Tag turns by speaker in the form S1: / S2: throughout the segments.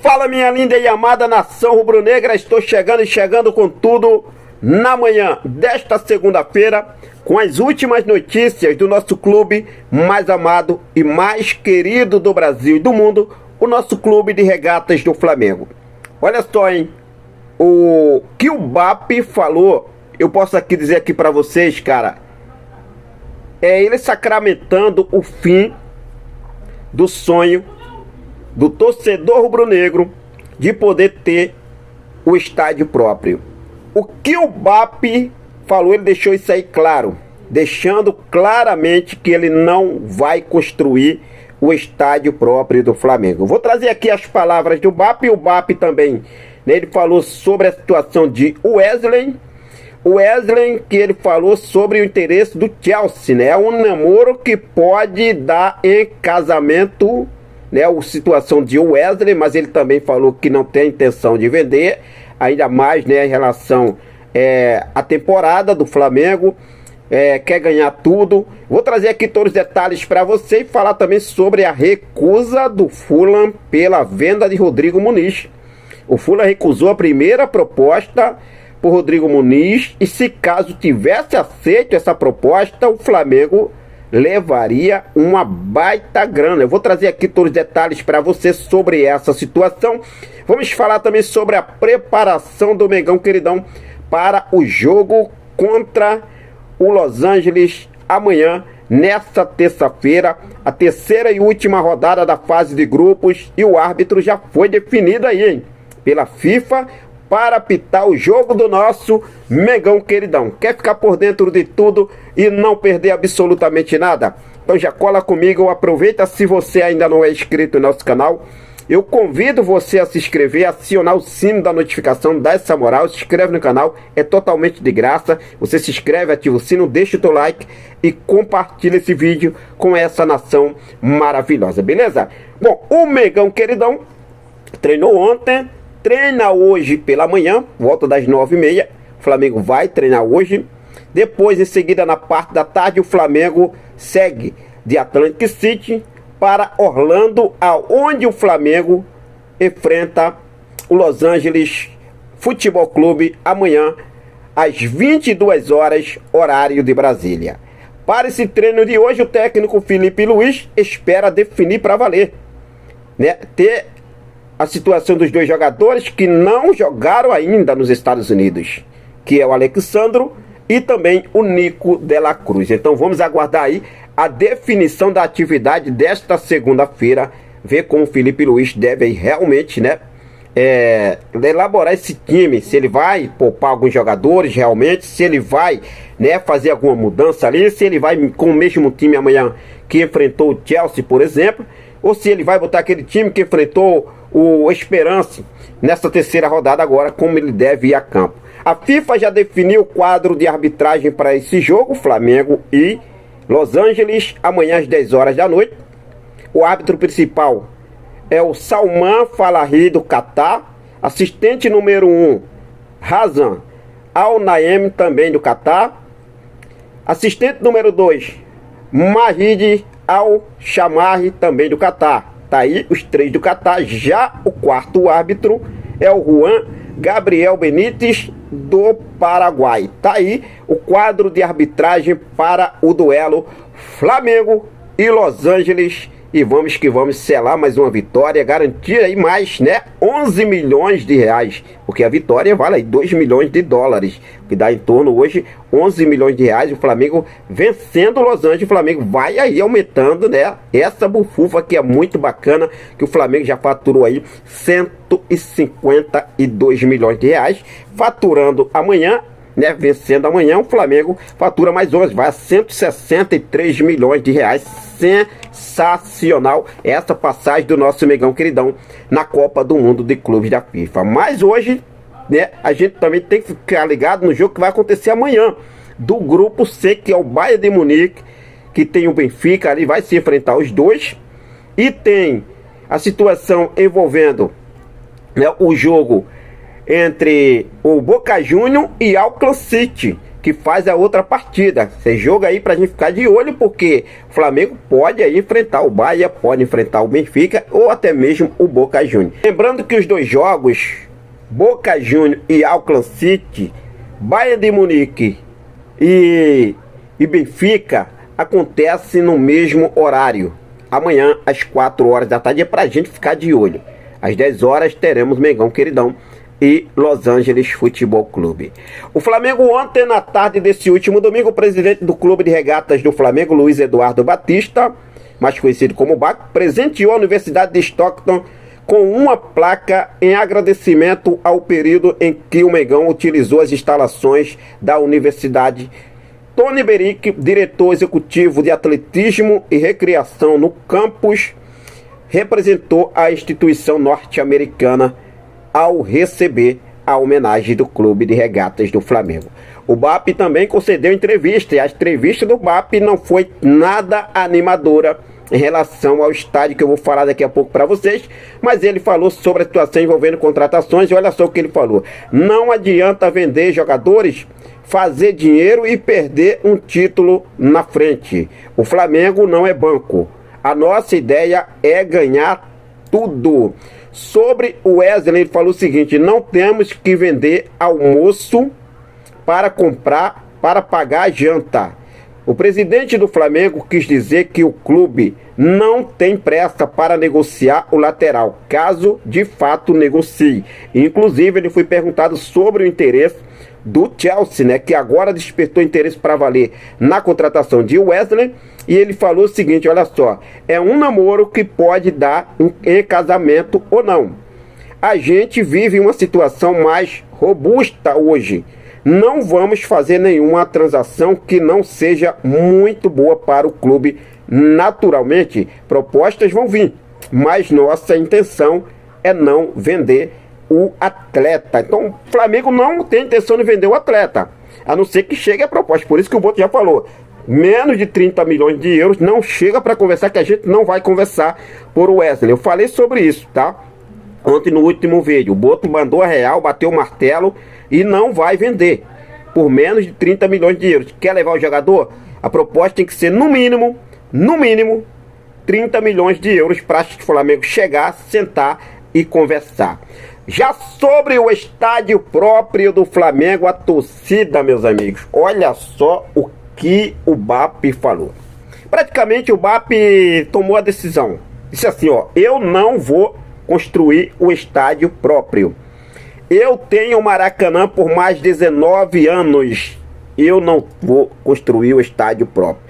S1: Fala, minha linda e amada nação rubro-negra, estou chegando e chegando com tudo na manhã desta segunda-feira, com as últimas notícias do nosso clube mais amado e mais querido do Brasil e do mundo, o nosso clube de regatas do Flamengo. Olha só, hein, o que o BAP falou, eu posso aqui dizer aqui pra vocês, cara, é ele sacramentando o fim do sonho do torcedor rubro-negro de poder ter o estádio próprio. O que o BAP falou, ele deixou isso aí claro, deixando claramente que ele não vai construir o estádio próprio do Flamengo. Vou trazer aqui as palavras do BAP, e o BAP também, né, ele falou sobre a situação de Wesley, que ele falou sobre o interesse do Chelsea, né, um namoro que pode dar em casamento, né, a situação de Wesley, mas ele também falou que não tem intenção de vender, ainda mais, né, em relação à temporada do Flamengo, quer ganhar tudo. Vou trazer aqui todos os detalhes para você e falar também sobre a recusa do Fulham pela venda de Rodrigo Muniz. O Fulham recusou a primeira proposta por Rodrigo Muniz e, se caso tivesse aceito essa proposta, o Flamengo levaria uma baita grana. Eu vou trazer aqui todos os detalhes para você sobre essa situação. Vamos falar também sobre a preparação do Mengão Queridão para o jogo contra o Los Angeles amanhã, nesta terça-feira, a terceira e última rodada da fase de grupos, e o árbitro já foi definido aí, hein, pela FIFA, para apitar o jogo do nosso Mengão Queridão. Quer ficar por dentro de tudo e não perder absolutamente nada? Então já cola comigo, aproveita. Se você ainda não é inscrito no nosso canal, eu convido você a se inscrever, acionar o sino da notificação, dá essa moral, se inscreve no canal, é totalmente de graça. Você se inscreve, ativa o sino, deixa o teu like e compartilha esse vídeo com essa nação maravilhosa, beleza? Bom, o Mengão Queridão treinou ontem, treina hoje pela manhã, volta das 9h30, o Flamengo vai treinar hoje. Depois, em seguida, na parte da tarde, o Flamengo segue de Atlantic City para Orlando, aonde o Flamengo enfrenta o Los Angeles Futebol Clube amanhã, às 22 horas, horário de Brasília. Para esse treino de hoje, o técnico Felipe Luiz espera definir para valer, né, ter a situação dos dois jogadores que não jogaram ainda nos Estados Unidos, que é o Alexandro e também o Nico de la Cruz. Então vamos aguardar aí a definição da atividade desta segunda-feira, ver como o Felipe Luiz deve aí realmente, né, elaborar esse time, se ele vai poupar alguns jogadores realmente, se ele vai, né, fazer alguma mudança ali, se ele vai com o mesmo time amanhã que enfrentou o Chelsea, por exemplo, ou se ele vai botar aquele time que enfrentou o Esperance nessa terceira rodada agora, como ele deve ir a campo. A FIFA já definiu o quadro de arbitragem para esse jogo, Flamengo e Los Angeles, amanhã às 10 horas da noite. O árbitro principal é o Salman Falahi do Catar, assistente número 1, Hassan Al-Naem, também do Catar, assistente número 2, Mahid Al-Shammari, também do Catar. Tá aí os três do Catar. Já o quarto árbitro é o Juan Gabriel Benítez do Paraguai. Tá aí o quadro de arbitragem para o duelo Flamengo e Los Angeles. E vamos que vamos selar mais uma vitória, garantir aí mais, né, 11 milhões de reais, porque a vitória vale aí 2 milhões de dólares, que dá em torno hoje 11 milhões de reais. O Flamengo vencendo o Los Angeles, o Flamengo vai aí aumentando, né, essa bufufa que é muito bacana, que o Flamengo já faturou aí 152 milhões de reais, faturando amanhã, né, vencendo amanhã, o Flamengo fatura mais 11, vai a 163 milhões de reais. Sensacional essa passagem do nosso Mengão Queridão na Copa do Mundo de Clubes da FIFA. Mas hoje, né, a gente também tem que ficar ligado no jogo que vai acontecer amanhã, do grupo C, que é o Bayern de Munique, que tem o Benfica ali, vai se enfrentar os dois, e tem a situação envolvendo, né, o jogo entre o Boca Juniors e Auckland City, que faz a outra partida. Esse jogo aí pra gente ficar de olho, porque o Flamengo pode aí enfrentar o Bahia, pode enfrentar o Benfica ou até mesmo o Boca Juniors. Lembrando que os dois jogos, Boca Juniors e Auckland City, Bayern de Munique e Benfica, acontecem no mesmo horário. Amanhã às 4 horas da tarde, é pra gente ficar de olho. Às 10 horas teremos Mengão Queridão e Los Angeles Futebol Clube. O Flamengo ontem, na tarde desse último domingo, o presidente do Clube de Regatas do Flamengo, Luiz Eduardo Batista, mais conhecido como Baco, presenteou a Universidade de Stockton com uma placa em agradecimento ao período em que o Mengão utilizou as instalações da universidade. Tony Beric, diretor executivo de atletismo e recreação no campus, representou a instituição norte-americana ao receber a homenagem do Clube de Regatas do Flamengo. O BAP também concedeu entrevista, e a entrevista do BAP não foi nada animadora em relação ao estádio, que eu vou falar daqui a pouco para vocês, mas ele falou sobre a situação envolvendo contratações, e olha só o que ele falou: não adianta vender jogadores, fazer dinheiro e perder um título na frente. O Flamengo não é banco. A nossa ideia é ganhar tudo. Sobre o Wesley, ele falou o seguinte: não temos que vender almoço para comprar, para pagar a janta. O presidente do Flamengo quis dizer que o clube não tem pressa para negociar o lateral, caso de fato negocie. Inclusive, ele foi perguntado sobre o interesse do Chelsea, né, que agora despertou interesse para valer na contratação de Wesley, e ele falou o seguinte: olha só, é um namoro que pode dar em casamento ou não. A gente vive uma situação mais robusta hoje. Não vamos fazer nenhuma transação que não seja muito boa para o clube. Naturalmente, propostas vão vir, mas nossa intenção é não vender o atleta. Então, o Flamengo não tem intenção de vender o atleta, a não ser que chegue a proposta. Por isso que o Boto já falou, menos de 30 milhões de euros não chega para conversar, que a gente não vai conversar por Wesley. Eu falei sobre isso, tá? Ontem no último vídeo, o Boto mandou a real, bateu o martelo e não vai vender por menos de 30 milhões de euros. Quer levar o jogador? A proposta tem que ser no mínimo 30 milhões de euros para o Flamengo chegar, sentar e conversar. Já sobre o estádio próprio do Flamengo, a torcida, meus amigos, olha só o que o BAP falou. Praticamente o BAP tomou a decisão. Disse assim, ó: eu não vou construir o estádio próprio. Eu tenho o Maracanã por mais de 19 anos. Eu não vou construir o estádio próprio.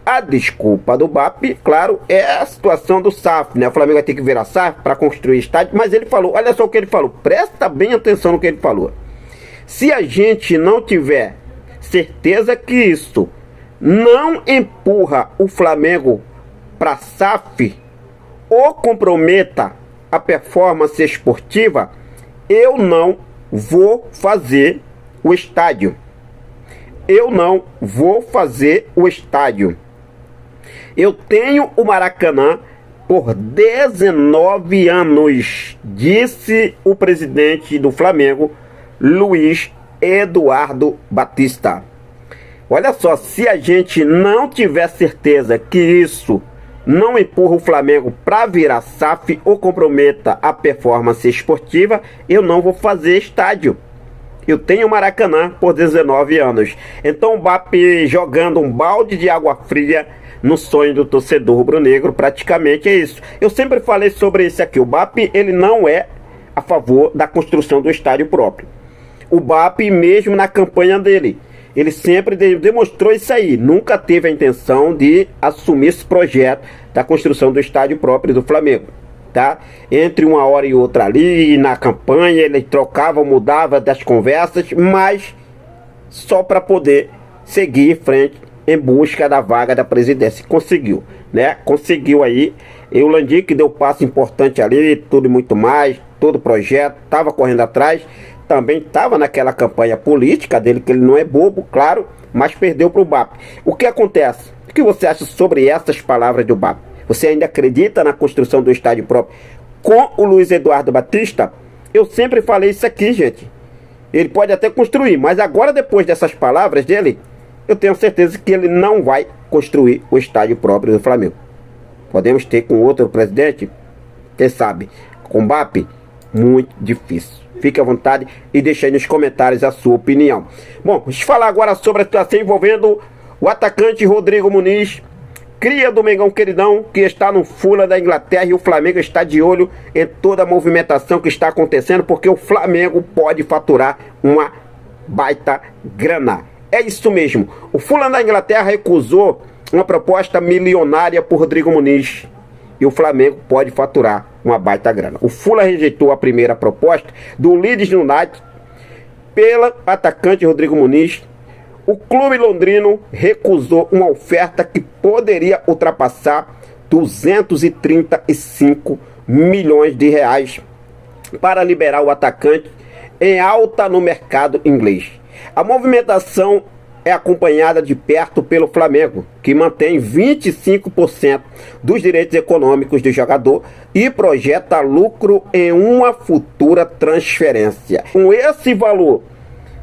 S1: A desculpa do BAP, claro, é a situação do SAF, né? O Flamengo vai ter que virar SAF para construir estádio, mas ele falou, olha só o que ele falou, presta bem atenção no que ele falou. Se a gente não tiver certeza que isso não empurra o Flamengo para SAF ou comprometa a performance esportiva, eu não vou fazer o estádio. Eu não vou fazer o estádio. Eu tenho o Maracanã por 19 anos, disse o presidente do Flamengo, Luiz Eduardo Batista. Olha só, se a gente não tiver certeza que isso não empurra o Flamengo para virar SAF ou comprometa a performance esportiva, eu não vou fazer estádio. Eu tenho o Maracanã por 19 anos. Então o BAP jogando um balde de água fria no sonho do torcedor rubro-negro, praticamente é isso. Eu sempre falei sobre isso aqui. O BAP, ele não é a favor da construção do estádio próprio. O BAP, mesmo na campanha dele, ele sempre demonstrou isso aí. Nunca teve a intenção de assumir esse projeto da construção do estádio próprio do Flamengo, tá? Entre uma hora e outra ali, na campanha, ele trocava, mudava das conversas, mas só para poder seguir em frente em busca da vaga da presidência. Conseguiu, né? Conseguiu aí. E o Landim, que deu passo importante ali, tudo e muito mais, todo o projeto, estava correndo atrás, também estava naquela campanha política dele, que ele não é bobo, claro, mas perdeu para o BAP. O que acontece? O que você acha sobre essas palavras do BAP? Você ainda acredita na construção do estádio próprio com o Luiz Eduardo Batista? Eu sempre falei isso aqui, gente. Ele pode até construir, mas agora, depois dessas palavras dele, eu tenho certeza que ele não vai construir o estádio próprio do Flamengo. Podemos ter com outro presidente, quem sabe, com Mbappé, muito difícil. Fique à vontade e deixe aí nos comentários a sua opinião. Bom, vamos falar agora sobre a situação envolvendo o atacante Rodrigo Muniz, cria do Mengão Queridão, que está no Fulham da Inglaterra, e o Flamengo está de olho em toda a movimentação que está acontecendo, porque o Flamengo pode faturar uma baita grana. É isso mesmo, o Fulham da Inglaterra recusou uma proposta milionária por Rodrigo Muniz, e o Flamengo pode faturar uma baita grana. O Fulham rejeitou a primeira proposta do Leeds United pelo atacante Rodrigo Muniz. O clube londrino recusou uma oferta que poderia ultrapassar 235 milhões de reais para liberar o atacante em alta no mercado inglês. A movimentação é acompanhada de perto pelo Flamengo, que mantém 25% dos direitos econômicos do jogador e projeta lucro em uma futura transferência. Com esse valor,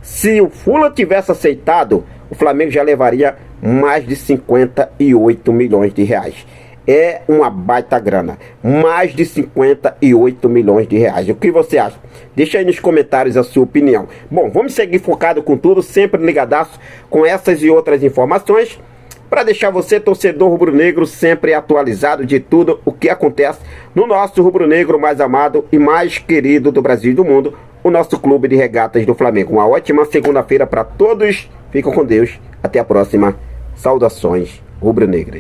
S1: se o Fulham tivesse aceitado, o Flamengo já levaria mais de 58 milhões de reais. É uma baita grana. Mais de 58 milhões de reais. O que você acha? Deixa aí nos comentários a sua opinião. Bom, vamos seguir focado com tudo, sempre ligadaço com essas e outras informações, para deixar você, torcedor rubro-negro, sempre atualizado de tudo o que acontece no nosso rubro-negro mais amado e mais querido do Brasil e do mundo, o nosso clube de regatas do Flamengo. Uma ótima segunda-feira para todos. Fiquem com Deus. Até a próxima. Saudações rubro-negras.